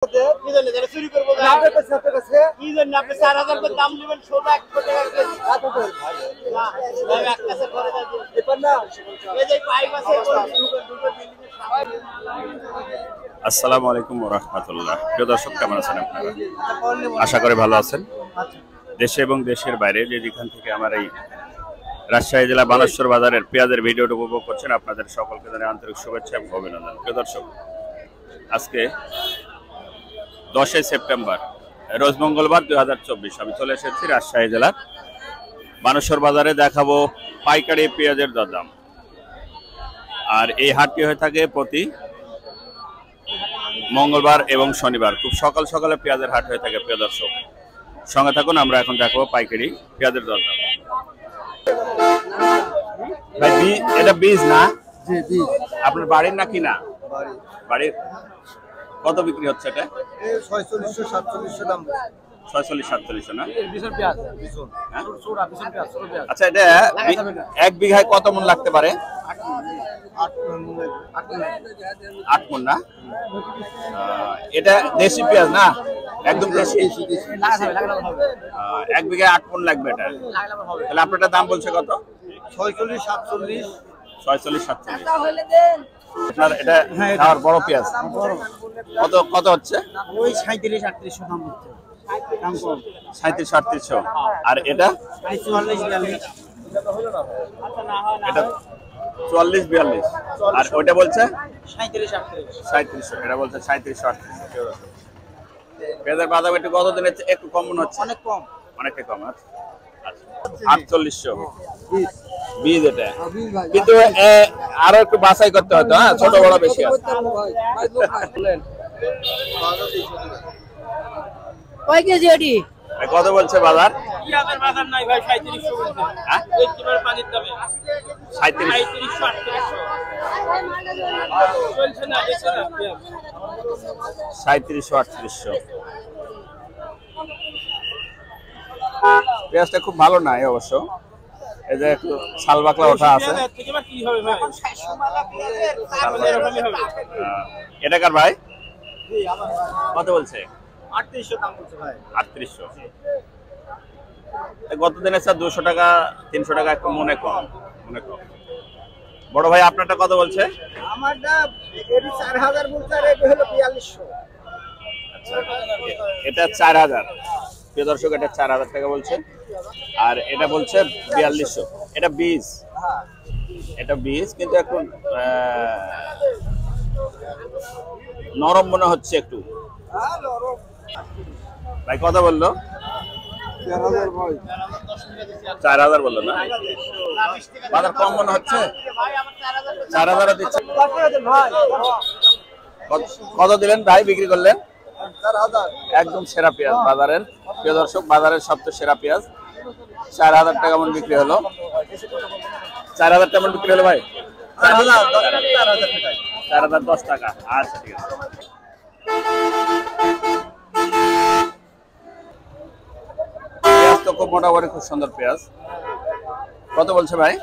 চুরি করবো কি জন্য আপনি 4000 করে দাম নেবেন 16 1 কোটি আসসালামু আলাইকুম ওয়া রাহমাতুল্লাহ। প্রিয় দর্শক, কেমন আছেন আপনারা? আশা করি ভালো আছেন। দেশে এবং দেশের বাইরে যে যেখান থেকে আমার এই রাজশাহী জেলা বানেশ্বর বাজারের পেঁয়াজের ভিডিওটি উপভোগ করছেন, আপনাদের সকলকে জানাই আন্তরিক শুভেচ্ছা এবং অভিনন্দন। প্রিয় দর্শক, আজকে 10 সেপ্টেম্বর, রোজ মঙ্গলবার 2024, আমি চলে এসেছি রাজশাহী জেলার বানেশ্বর বাজারে। দেখাবো পাইকারি পেঁয়াজের দরদাম। আর এই হাটটি হয়ে থাকে প্রতি মঙ্গলবার এবং শনিবার। খুব সকাল সকালে পেঁয়াজের হাট হয়ে থাকে। প্রিয় দর্শক, সঙ্গে থাকুন, আমরা এখন দেখাবো পাইকারি পেঁয়াজের দরদাম। ভাই, এটা বীজ না? জি বীজ। আপনার বাড়ির নাকি না? বাড়ির। কত বিক্রি হচ্ছে এটা? 4600 4700 দাম। 46 47 না? বিশন পেঁয়াজ, বিশন। হ্যাঁ? ছোড়া বিশন পেঁয়াজ, ছোট পেঁয়াজ। আচ্ছা, এটা এক বিঘায় কত মণ লাগতে পারে? 8 মণ না? এটা দেশি পেঁয়াজ না? একদম দেশি। এক বিঘায় 8 মণ লাগবে এটা। তাহলে আপনারটা দাম বলছে কত? 46 47। 46 47। আপনার এটা খাওয়ার বড় পেঁয়াজ কত কত হচ্ছে? ওই 37 3800 দাম হচ্ছে। দাম কম। 37 3800। আর এটা 44 42। এটা 44 42। আর ওটা বলছে 37 38। 3700। এটা বলছে 37 3800। পেঁয়াজের বাজার একটু কত দিনের একটু কম মনে হচ্ছে? অনেক কম। অনেকটাই কম। আচ্ছা, 4800 বীজ এটা। কিন্তু আরো একটু বাছাই করতে হতো। হ্যাঁ, ছোট বড় বেশি আছে। কয় কেজি এটি? কত বলছে বাজার? পেঁয়াজের বাজার নাই ভাই, 3700 বলছে। হ্যাঁ, একবার পানির দামে 3700 3800 চলছে না, বেশি না পেঁয়াজ। 3700 3800। পেঁয়াজটা খুব ভালো নাই অবশ্য। এই যে একটু ছাল বাকলা ওঠা আছে। কি হবে ভাই? এরকমই হবে। এটা কার ভাই? কত বলছে? 3800 দাম বলছে ভাই। 3800। গত দিনে স্যার 200 টাকা 300 টাকা একটু মনে কম। বড় ভাই, আপনারটা কত বলছে? আমারটা এটি 4000 বলছে, আর এটা হলো 4200। আচ্ছা, এটা 4000। প্রিয় দর্শক, এটা 4000 টাকা বলছে। আর এটা বলছে 4200। এটা বীজ। এটা বীজ, কিন্তু একটু নরম মনে হচ্ছে একটু। ভাই কত বললো? 4000 ভাই। 4000 বললো না? বাজার কম মনে হচ্ছে। 4000 দিচ্ছে। কত দিলেন ভাই, বিক্রি করলেন? 4000। একদম সেরা পেঁয়াজ বাজারের। প্রিয় দর্শক, বাজারের সবচেয়ে সেরা পেঁয়াজ 4000 টাকা মন বিক্রি হলো। 4000 টাকা মন বিক্রি হলো ভাই। 4010 টাকা। আচ্ছা, ঠিক আছে। পেঁয়াজ তো খুব মোটামুটি খুব সুন্দর পেঁয়াজ। কত বলছে ভাই?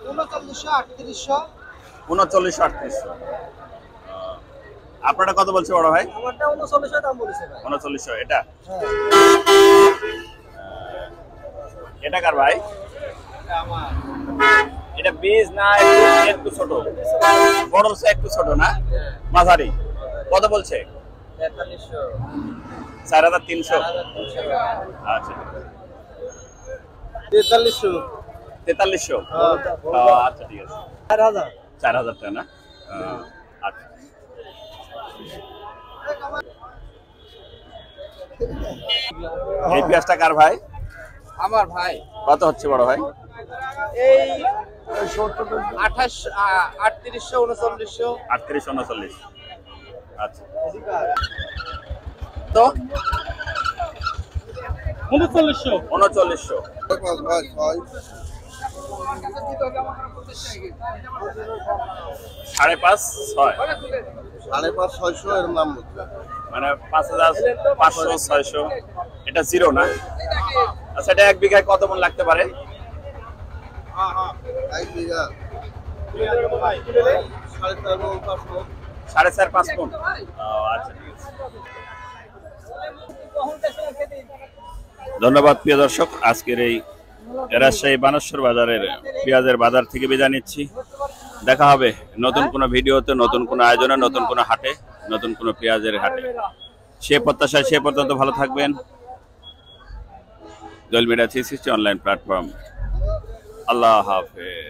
3900 39 3800। আপনারটা কত বলছে বড় ভাই? আমারটা 3900 দাম বলেছে ভাই। 3900। এটা এটা কার ভাই? এটা বীজ না? একটু ছোট, বড় সে একটু ছোট না, মাঝারি। কত বলছে? 4300। 4300। আচ্ছা, 4300। 4300। আচ্ছা, ঠিক আছে। 4000। 4000 টাকা না? আচ্ছা। এই পেঁয়াজটা কার ভাই? আমার ভাই। কত হচ্ছে বড় ভাই? এই 28 3800 3900। 38 39। আচ্ছা, তো 3900। 3900। ভাই 5.5 6 5.5 600 এর নাম বলছে। মানে 5500 600। এটা জিরো না? আচ্ছা, এটা এক বিঘায় কত মণ লাগতে পারে? এক বিঘা 4.5 5 মণ। 4.5 5 মণ। আচ্ছা, ঠিক আছে। ধন্যবাদ প্রিয় দর্শক, আজকের এই রাজশাহী বানেশ্বর বাজারের পেঁয়াজের বাজার থেকে বিদায় নিচ্ছি। দেখা হবে নতুন কোনো ভিডিওতে, নতুন কোনো আয়োজনে, নতুন কোনো হাটে, নতুন কোনো পেঁয়াজের হাটে। সে প্রত্যাশায় সে পর্যন্ত ভালো থাকবেন। দোয়েল মিডিয়া 360 অনলাইন প্ল্যাটফর্ম। আল্লাহ হাফেজ।